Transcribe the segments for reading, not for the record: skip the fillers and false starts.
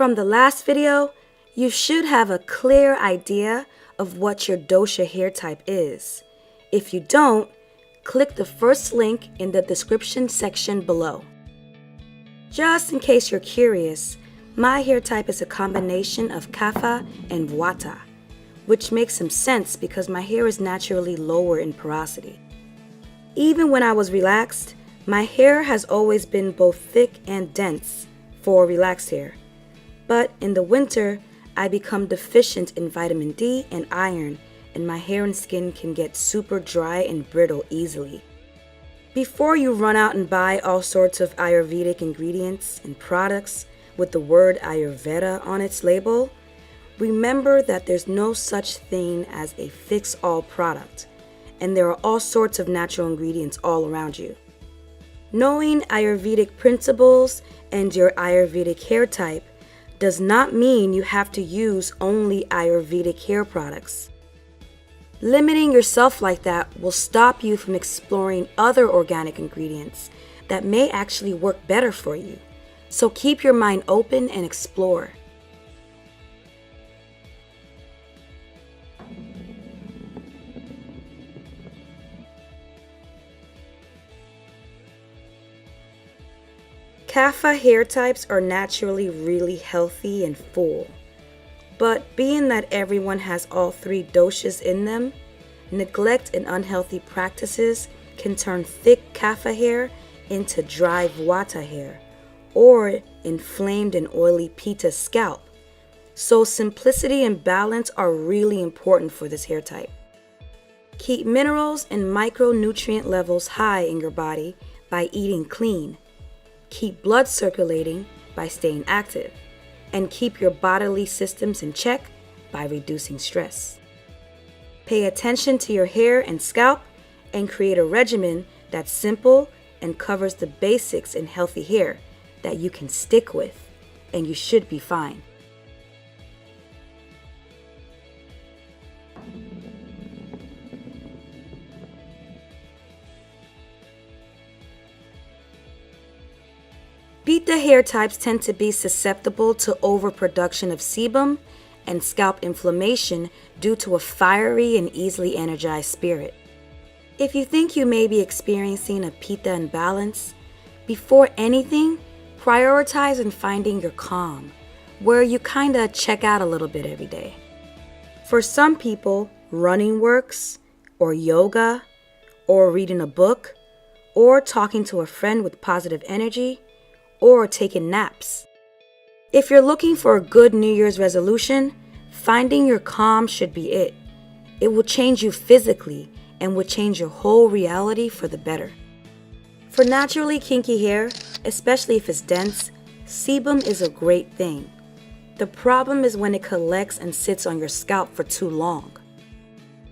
From the last video, you should have a clear idea of what your dosha hair type is. If you don't, click the first link in the description section below. Just in case you're curious, my hair type is a combination of Kapha and Vata, which makes some sense because my hair is naturally lower in porosity. Even when I was relaxed, my hair has always been both thick and dense for relaxed hair. But in the winter, I become deficient in vitamin D and iron, and my hair and skin can get super dry and brittle easily. Before you run out and buy all sorts of Ayurvedic ingredients and products with the word Ayurveda on its label, remember that there's no such thing as a fix-all product, and there are all sorts of natural ingredients all around you. Knowing Ayurvedic principles and your Ayurvedic hair type does not mean you have to use only Ayurvedic hair products. Limiting yourself like that will stop you from exploring other organic ingredients that may actually work better for you. So keep your mind open and explore. Kapha hair types are naturally really healthy and full. But being that everyone has all three doshas in them, neglect and unhealthy practices can turn thick Kapha hair into dry Vata hair, or inflamed and oily Pitta scalp. So simplicity and balance are really important for this hair type. Keep minerals and micronutrient levels high in your body by eating clean. Keep blood circulating by staying active, and keep your bodily systems in check by reducing stress. Pay attention to your hair and scalp and create a regimen that's simple and covers the basics in healthy hair that you can stick with, and you should be fine. Pitta hair types tend to be susceptible to overproduction of sebum and scalp inflammation due to a fiery and easily energized spirit. If you think you may be experiencing a Pitta imbalance, before anything, prioritize in finding your calm, where you kinda check out a little bit every day. For some people, running works, or yoga, or reading a book, or talking to a friend with positive energy, or taking naps. If you're looking for a good New Year's resolution, finding your calm should be it. It will change you physically and will change your whole reality for the better. For naturally kinky hair, especially if it's dense, sebum is a great thing. The problem is when it collects and sits on your scalp for too long.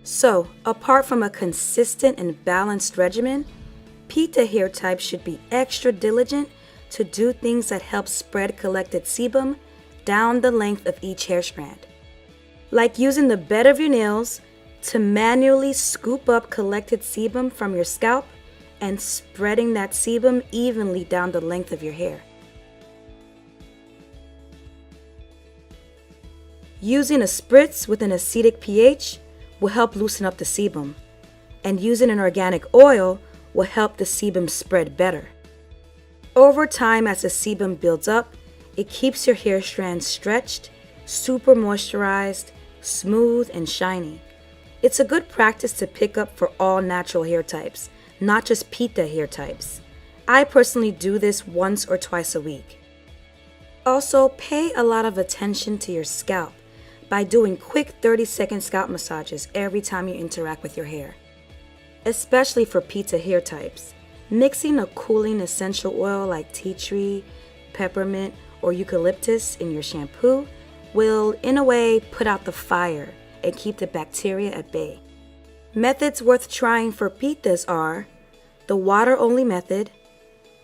So, apart from a consistent and balanced regimen, Pitta hair types should be extra diligent to do things that help spread collected sebum down the length of each hair strand. Like using the bed of your nails to manually scoop up collected sebum from your scalp and spreading that sebum evenly down the length of your hair. Using a spritz with an acidic pH will help loosen up the sebum, and using an organic oil will help the sebum spread better. Over time, as the sebum builds up, it keeps your hair strands stretched, super moisturized, smooth, and shiny. It's a good practice to pick up for all natural hair types, not just Pitta hair types. I personally do this once or twice a week. Also, pay a lot of attention to your scalp by doing quick 30-second scalp massages every time you interact with your hair. Especially for Pitta hair types, mixing a cooling essential oil like tea tree, peppermint, or eucalyptus in your shampoo will, in a way, put out the fire and keep the bacteria at bay. Methods worth trying for Pittas are the water-only method,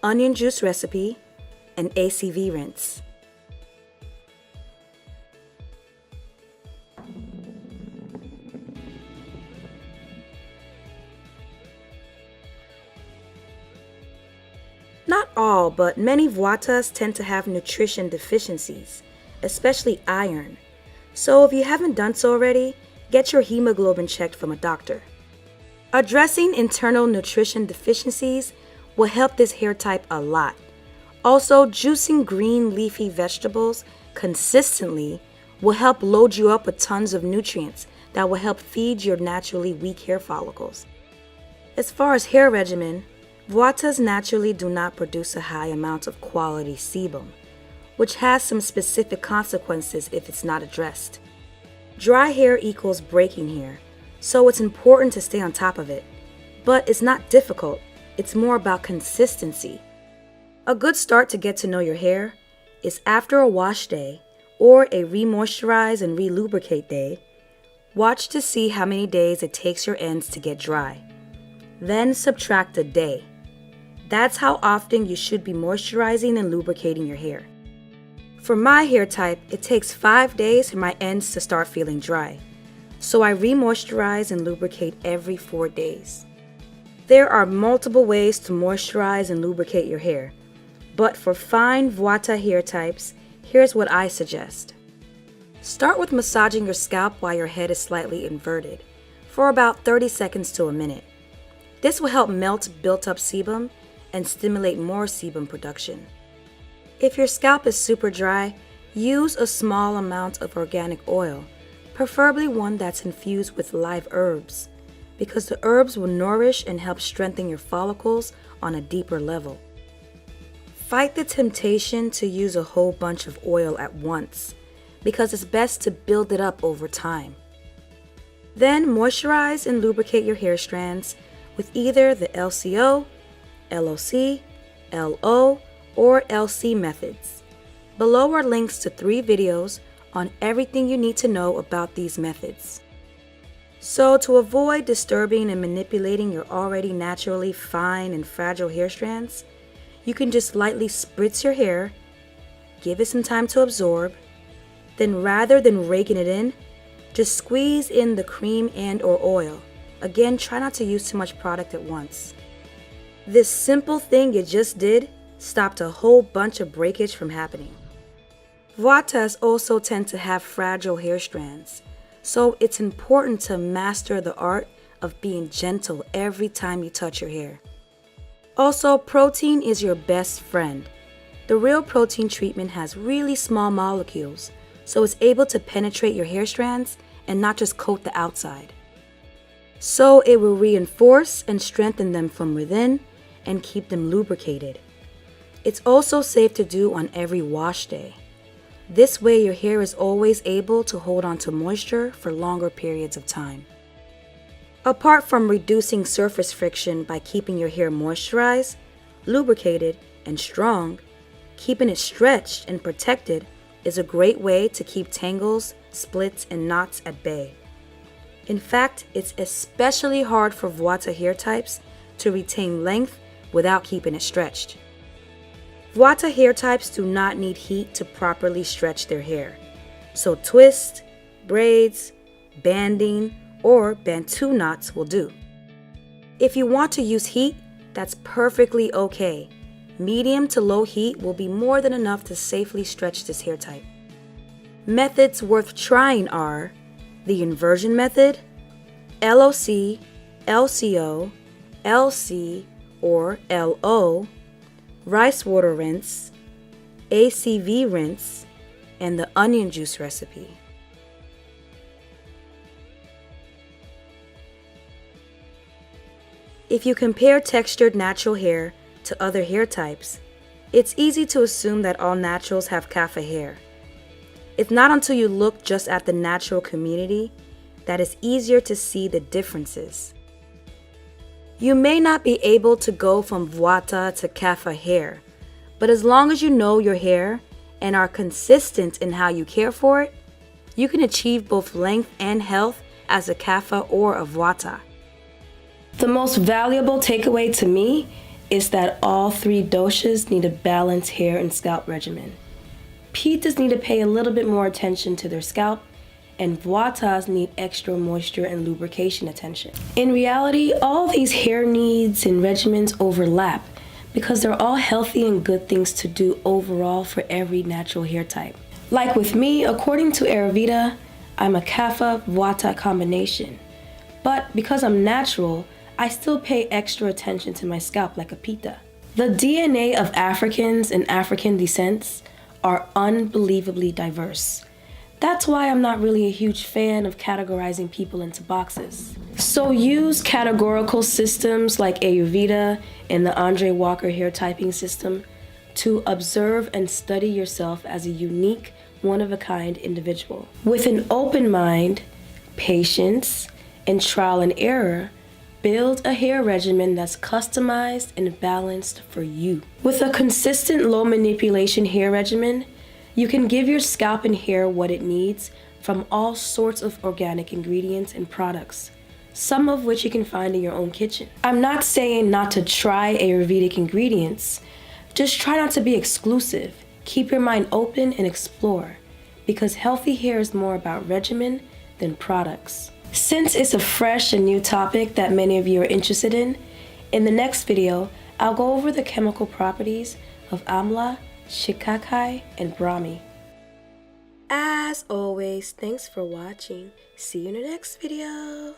onion juice recipe, and ACV rinse. Not all, but many Vatas tend to have nutrition deficiencies, especially iron. So if you haven't done so already, get your hemoglobin checked from a doctor. Addressing internal nutrition deficiencies will help this hair type a lot. Also, juicing green leafy vegetables consistently will help load you up with tons of nutrients that will help feed your naturally weak hair follicles. As far as hair regimen, Vuatas naturally do not produce a high amount of quality sebum, which has some specific consequences if it's not addressed. Dry hair equals breaking hair, so it's important to stay on top of it. But it's not difficult, it's more about consistency. A good start to get to know your hair is after a wash day or a re-moisturize and re-lubricate day. Watch to see how many days it takes your ends to get dry. Then subtract a day. That's how often you should be moisturizing and lubricating your hair. For my hair type, it takes 5 days for my ends to start feeling dry, so I re-moisturize and lubricate every 4 days. There are multiple ways to moisturize and lubricate your hair, but for fine Vuata hair types, here's what I suggest. Start with massaging your scalp while your head is slightly inverted for about 30 seconds to a minute. This will help melt built-up sebum and stimulate more sebum production. If your scalp is super dry, use a small amount of organic oil, preferably one that's infused with live herbs, because the herbs will nourish and help strengthen your follicles on a deeper level. Fight the temptation to use a whole bunch of oil at once, because it's best to build it up over time. Then moisturize and lubricate your hair strands with either the LCO, LOC, LO, or LC methods. Below are links to 3 videos on everything you need to know about these methods. So to avoid disturbing and manipulating your already naturally fine and fragile hair strands, you can just lightly spritz your hair, give it some time to absorb, then rather than raking it in, just squeeze in the cream and/or oil. Again, try not to use too much product at once. This simple thing you just did stopped a whole bunch of breakage from happening. Vuatas also tend to have fragile hair strands, so it's important to master the art of being gentle every time you touch your hair. Also, protein is your best friend. The Real Protein treatment has really small molecules, so it's able to penetrate your hair strands and not just coat the outside. So it will reinforce and strengthen them from within and keep them lubricated. It's also safe to do on every wash day. This way your hair is always able to hold on to moisture for longer periods of time. Apart from reducing surface friction by keeping your hair moisturized, lubricated, and strong, keeping it stretched and protected is a great way to keep tangles, splits, and knots at bay. In fact, it's especially hard for Vuata hair types to retain length without keeping it stretched. Vuata hair types do not need heat to properly stretch their hair, so twists, braids, banding, or Bantu knots will do. If you want to use heat, that's perfectly okay. Medium to low heat will be more than enough to safely stretch this hair type. Methods worth trying are the inversion method, LOC, LCO, LC, or LO, rice water rinse, ACV rinse, and the onion juice recipe. If you compare textured natural hair to other hair types, it's easy to assume that all naturals have kapha hair. It's not until you look just at the natural community that it's easier to see the differences. You may not be able to go from Vuata to kapha hair, but as long as you know your hair and are consistent in how you care for it, you can achieve both length and health as a kapha or a Vuata. The most valuable takeaway to me is that all 3 doshas need a balanced hair and scalp regimen. Pitas need to pay a little bit more attention to their scalp, and Vuatas need extra moisture and lubrication attention. In reality, all these hair needs and regimens overlap because they're all healthy and good things to do overall for every natural hair type. Like with me, according to Ayurveda, I'm a Kapha Vata combination. But because I'm natural, I still pay extra attention to my scalp like a Pitta. The DNA of Africans and African descents are unbelievably diverse. That's why I'm not really a huge fan of categorizing people into boxes. So use categorical systems like Ayurveda and the Andre Walker hair typing system to observe and study yourself as a unique, one-of-a-kind individual. With an open mind, patience, and trial and error, build a hair regimen that's customized and balanced for you. With a consistent low manipulation hair regimen, you can give your scalp and hair what it needs from all sorts of organic ingredients and products, some of which you can find in your own kitchen. I'm not saying not to try Ayurvedic ingredients, just try not to be exclusive. Keep your mind open and explore, because healthy hair is more about regimen than products. Since it's a fresh and new topic that many of you are interested in the next video, I'll go over the chemical properties of Amla, Shikakai, and Brahmi. As always, thanks for watching. See you in the next video.